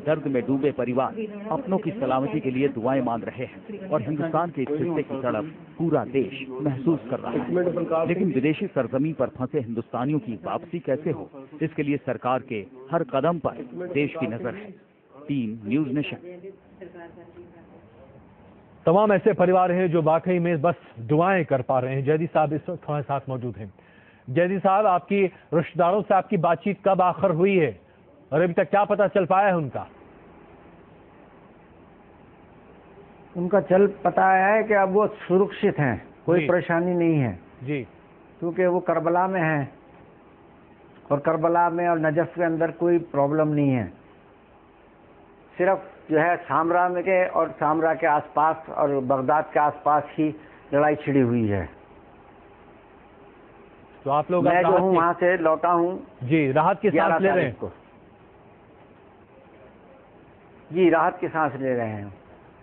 दर्द में डूबे परिवार अपनों की सलामती के लिए दुआएं मांग रहे हैं और हिंदुस्तान के इस हिस्से की तड़प पूरा देश महसूस कर रहा है। लेकिन विदेशी सरजमीन पर फंसे हिंदुस्तानियों की वापसी कैसे हो, इसके लिए सरकार के हर कदम पर देश की नजर है। Team news nation. तमाम ऐसे परिवार हैं जो वाकई में बस दुआएं कर पा रहे हैं। जयदीप साहब इस वक्त हमारे साथ मौजूद हैं। जयदीप साहब, आपकी रिश्तेदारों से आपकी बातचीत कब आखिर हुई है और अभी तक क्या पता चल पाया है उनका? उनका चल पता है कि अब वो सुरक्षित हैं, कोई परेशानी नहीं है जी, क्योंकि वो करबला में हैं और करबला में और नजफ के अंदर कोई प्रॉब्लम नहीं है। सिर्फ जो है सामरा में के और सामरा के आसपास और बगदाद के आसपास ही लड़ाई छिड़ी हुई है। तो आप लोग मैं जो हूँ वहां से लौटा हूँ जी, राहत की सांस ले रहे हैं? जी, राहत की सांस ले रहे हैं।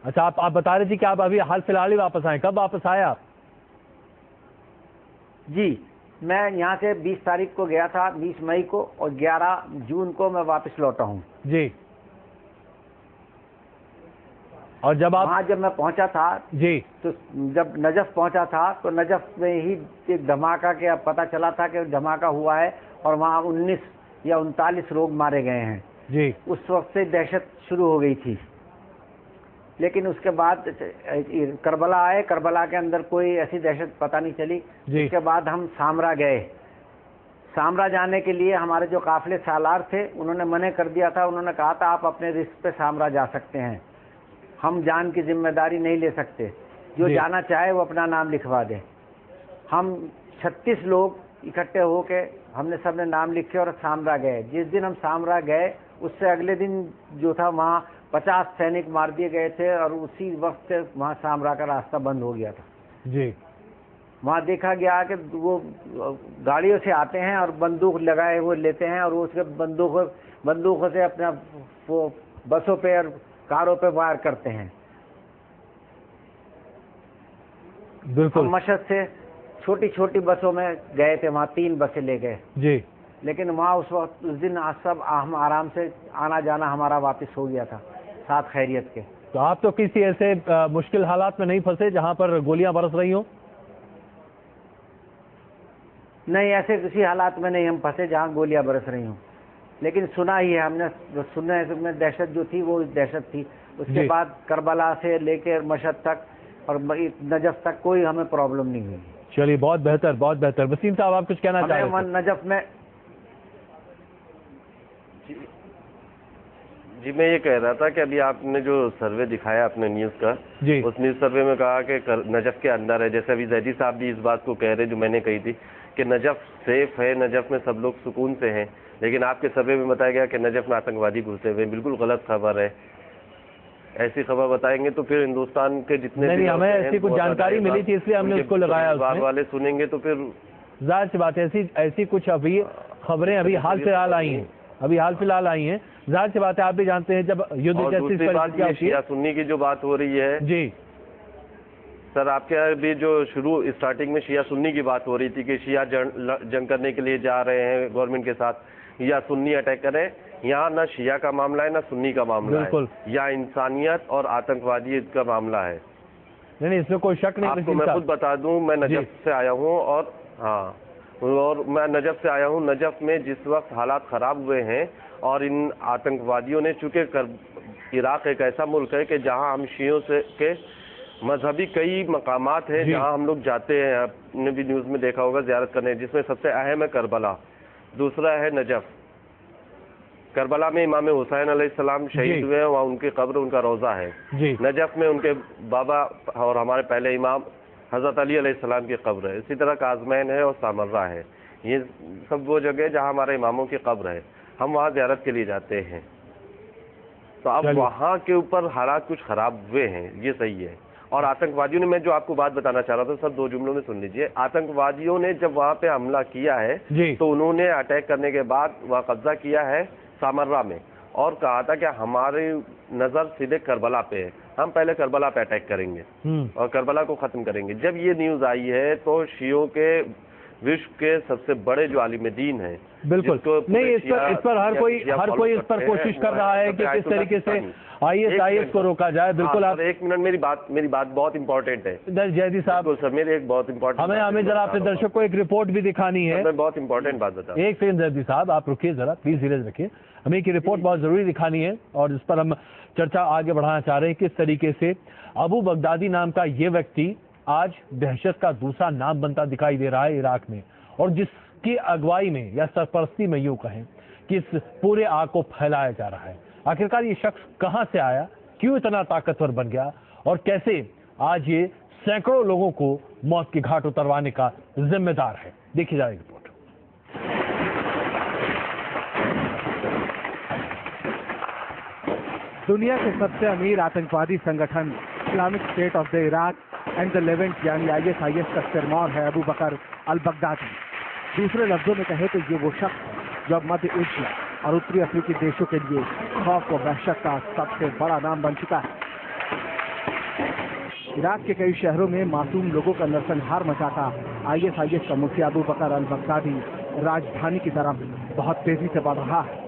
अच्छा, आप बता रहे थे कि आप अभी हाल फिलहाल ही वापस आए। कब वापस आए आप? जी, मैं यहाँ से 20 तारीख को गया था, 20 मई को, और 11 जून को मैं वापस लौटा हूँ जी। और जब मैं पहुंचा था जी, तो जब नजफ पहुंचा था तो नजफ में ही एक धमाका के पता चला था कि धमाका हुआ है और वहाँ 19 या 39 लोग मारे गए हैं जी। उस वक्त से दहशत शुरू हो गई थी। लेकिन उसके बाद करबला आए, करबला के अंदर कोई ऐसी दहशत पता नहीं चली। उसके बाद हम सामरा गए। सामरा जाने के लिए हमारे जो काफिले सालार थे उन्होंने मना कर दिया था। उन्होंने कहा था आप अपने रिस्क पे सामरा जा सकते हैं, हम जान की जिम्मेदारी नहीं ले सकते। जो जाना चाहे वो अपना नाम लिखवा दे। हम 36 लोग इकट्ठे होके हमने सबने नाम लिखे और सामरा गए। जिस दिन हम सामरा गए उससे अगले दिन जो था वहाँ 50 सैनिक मार दिए गए थे और उसी वक्त से वहाँ सामरा का रास्ता बंद हो गया था जी। वहाँ देखा गया कि वो गाड़ियों से आते हैं और बंदूक लगाए हुए लेते हैं और उसके बंदूकों से अपना वो बसों पे और कारों पे वार करते हैं। बिल्कुल। हम मशहद से छोटी छोटी बसों में गए थे, वहाँ 3 बसें ले गए जी। लेकिन वहाँ उस वक्त उस दिन सब हम आराम से आना जाना हमारा वापस हो गया था साथ खैरियत के। तो आप तो किसी ऐसे मुश्किल हालात में नहीं फंसे जहाँ पर गोलियां बरस रही हो? नहीं, ऐसे किसी हालात में नहीं हम फंसे जहाँ गोलियां बरस रही हों, लेकिन सुना ही है हमने। सुनने में दहशत जो थी वो दहशत थी। उसके बाद करबला से लेकर मशहद तक और नजफ तक कोई हमें प्रॉब्लम नहीं हुई। चलिए, बहुत बेहतर, बहुत बेहतर। वसीम साहब, आप कुछ कहना चाह रहे थे? नजफ में जी, मैं ये कह रहा था कि अभी आपने जो सर्वे दिखाया अपने न्यूज़ का, उस न्यूज़ सर्वे में कहा कि नजफ के अंदर है। जैसे अभी जैदी साहब भी इस बात को कह रहे जो मैंने कही थी कि नजफ सेफ है, नजफ में सब लोग सुकून से हैं। लेकिन आपके सर्वे में बताया गया कि नजफ में आतंकवादी घुसे हुए। बिल्कुल गलत खबर है। ऐसी खबर बताएंगे तो फिर हिंदुस्तान के जितने नहीं, हमें ऐसी कुछ जानकारी मिली थी इसलिए हमने उसको लगाया। बार वाले सुनेंगे तो फिर जाहिर सी बात है ऐसी कुछ अभी खबरें अभी हाल फिलहाल आई हैं, जाहिर सी बात है। आप भी जानते हैं जब युद्ध जैसी शिया सुन्नी की जो बात हो रही है जी सर, आपके भी जो शुरू स्टार्टिंग में शिया सुन्नी की बात हो रही थी कि शिया जंग करने के लिए जा रहे हैं गवर्नमेंट के साथ या सुन्नी अटैक करें। यहाँ ना शिया का मामला है ना सुन्नी का मामला है, या इंसानियत और आतंकवादी का मामला है। नहीं, इसमें कोई शक नहीं। आपको मैं खुद बता दूं, मैं नजफ से आया हूँ और मैं नजफ से आया हूँ। नजफ में जिस वक्त हालात खराब हुए हैं और इन आतंकवादियों ने, चूंकि इराक एक ऐसा मुल्क है कि जहाँ हम शियों से के मजहबी कई मकामात हैं जहाँ हम लोग जाते हैं, आपने भी न्यूज़ में देखा होगा, ज़ियारत करने, जिसमें सबसे अहम है करबला, दूसरा है नजफ। करबला में इमाम हुसैन अलैहिस्सलाम शहीद हुए हैं, वहाँ उनकी कब्र, उनका रोज़ा है। नजफ में उनके बाबा और हमारे पहले इमाम हज़रत अली अलैहिस्सलाम की कब्र है। इसी तरह काज़मैन है और सामर्रा है। ये सब वो जगह जहाँ हमारे इमामों की कब्र है, हम वहाँ ज़ियारत के लिए जाते हैं। तो अब वहाँ के ऊपर हालात कुछ ख़राब हुए हैं, ये सही है। और आतंकवादियों ने, मैं जो आपको बात बताना चाह रहा था सर, 2 जुमलों में सुन लीजिए। आतंकवादियों ने जब वहाँ पे हमला किया है तो उन्होंने अटैक करने के बाद वहाँ कब्जा किया है सामर्रा में और कहा था कि हमारी नज़र सीधे करबला पे है, हम पहले करबला पे अटैक करेंगे और करबला को ख़त्म करेंगे। जब ये न्यूज़ आई है तो शियों के विश्व के सबसे बड़े जो आलिम दीन हैं। बिल्कुल नहीं, इस पर हर कोई इस पर कोशिश कर रहा है कि किस तरीके से ISIS को रोका जाए। बिल्कुल आप एक मिनट, मेरी बात बहुत इंपॉर्टेंट है जैदी साहब। सर मेरी एक बहुत इंपॉर्टेंट, हमें जरा अपने दर्शक को एक रिपोर्ट भी दिखानी है। मैं बहुत इंपॉर्टेंट बात बताऊं। एक सेकंड जैदी साहब, आप रुकिए जरा, प्लीज धीरज रखिए। हमें एक रिपोर्ट बहुत जरूरी दिखानी है और इस पर हम चर्चा आगे बढ़ाना चाह रहे हैं। किस तरीके से अबू बगदादी नाम का ये व्यक्ति आज दहशत का दूसरा नाम बनता दिखाई दे रहा है इराक में, और जिसकी अगुवाई में या सरपरस्ती में यूं कहें कि इस पूरे आग को फैलाया जा रहा है। आखिरकार ये शख्स कहां से आया, क्यों इतना ताकतवर बन गया और कैसे आज ये सैकड़ों लोगों को मौत की घाट उतरवाने का जिम्मेदार है। देखिए जा रिपोर्ट। दुनिया के सबसे अमीर आतंकवादी संगठन Islamic state of the Iraq and the Levant यानी ISIS का सिरमौर है अबू बकर अल बगदादी। दूसरे लफ्जों में कहे तो ये वो शख्स है जो अब मध्य एशिया और उत्तरी अफ्रीकी देशों के लिए खौफ व वहशत का सबसे बड़ा नाम बन चुका है। इराक के कई शहरों में मासूम लोगों का नरसंहार मचाता ISIS का मुखिया अबू बकर अल बगदादी राजधानी की तरफ बहुत तेजी से बढ़ रहा है।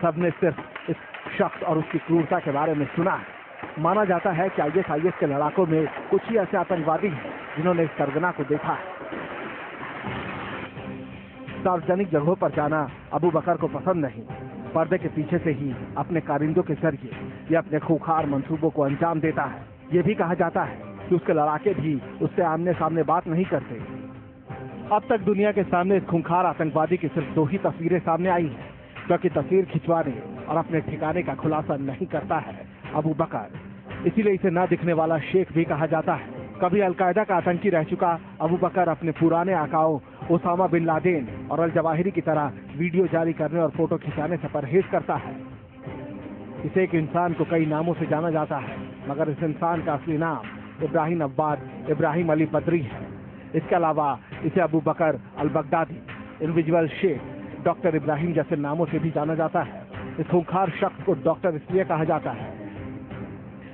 सबने सिर्फ इस शख्स और उसकी क्रूरता के बारे में सुना है। माना जाता है कि ISIS के लड़ाकों में कुछ ही ऐसे आतंकवादी हैं जिन्होंने इस सरगना को देखा है। सार्वजनिक जगहों पर जाना अबू बकर को पसंद नहीं। पर्दे के पीछे से ही अपने कारिंदों के जरिए ये अपने खूंखार मंसूबों को अंजाम देता है। ये भी कहा जाता है कि उसके लड़ाके भी उससे आमने सामने बात नहीं करते। अब तक दुनिया के सामने इस खूंखार आतंकवादी की सिर्फ 2 ही तस्वीरें सामने आई हैं, क्योंकि तस्वीर खिंचवाने और अपने ठिकाने का खुलासा नहीं करता है अबू बकर। इसीलिए इसे ना दिखने वाला शेख भी कहा जाता है। कभी अलकायदा का आतंकी रह चुका अबू बकर अपने पुराने आकाओं ओसामा बिन लादेन और अल जवाहिरी की तरह वीडियो जारी करने और फोटो खिंचाने से परहेज करता है। इसे एक इंसान को कई नामों से जाना जाता है, मगर इस इंसान का असली नाम इब्राहिम अब्बाद इब्राहिम अली बदरी है। इसके अलावा इसे Abu Bakr al Baghdadi, individual Sheikh, doctor Ibrahim जैसे नामों से भी जाना जाता है। इस खूंखार शख्स को डॉक्टर इसलिए कहा जाता है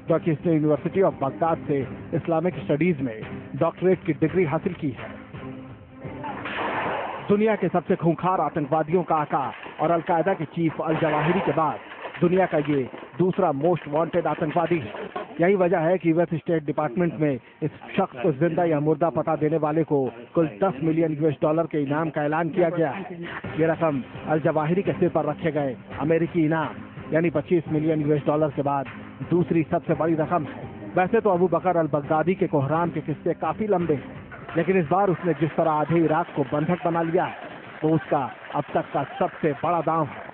क्योंकि इसने यूनिवर्सिटी ऑफ बगदाद से इस्लामिक स्टडीज में डॉक्टरेट की डिग्री हासिल की है। दुनिया के सबसे खूंखार आतंकवादियों का आका और अलकायदा के चीफ अल जवाहिरी के बाद दुनिया का ये दूसरा मोस्ट वांटेड आतंकवादी है। यही वजह है कि US स्टेट डिपार्टमेंट में इस शख्स को जिंदा या मुर्दा पता देने वाले को कुल $10 मिलियन के इनाम का ऐलान किया गया है। ये रकम अल जवाहिरी के सिर पर रखे गए अमेरिकी इनाम यानी $25 मिलियन के बाद दूसरी सबसे बड़ी रकम है। वैसे तो अबू बकर अल बगदादी के कोहराम के किस्से काफी लंबे हैं, लेकिन इस बार उसने जिस तरह आधे इराक को बंधक बना लिया है वो उसका अब तक का सबसे बड़ा दांव है।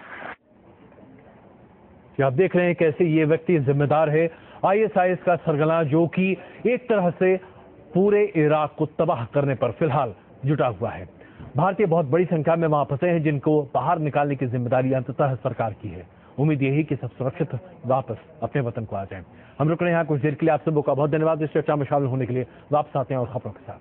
आप देख रहे हैं कैसे ये व्यक्ति जिम्मेदार है ISIS का सरगना, जो कि एक तरह से पूरे इराक को तबाह करने पर फिलहाल जुटा हुआ है। भारतीय बहुत बड़ी संख्या में वहां फंसे हैं, जिनको बाहर निकालने की जिम्मेदारी अंततः सरकार की है। उम्मीद यही कि सब सुरक्षित वापस अपने वतन को आ जाएं। हम रुक रहे हैं यहाँ कुछ देर के लिए। आप सबों का बहुत धन्यवाद इस चर्चा में शामिल होने के लिए। वापस आते हैं और खबरों के साथ।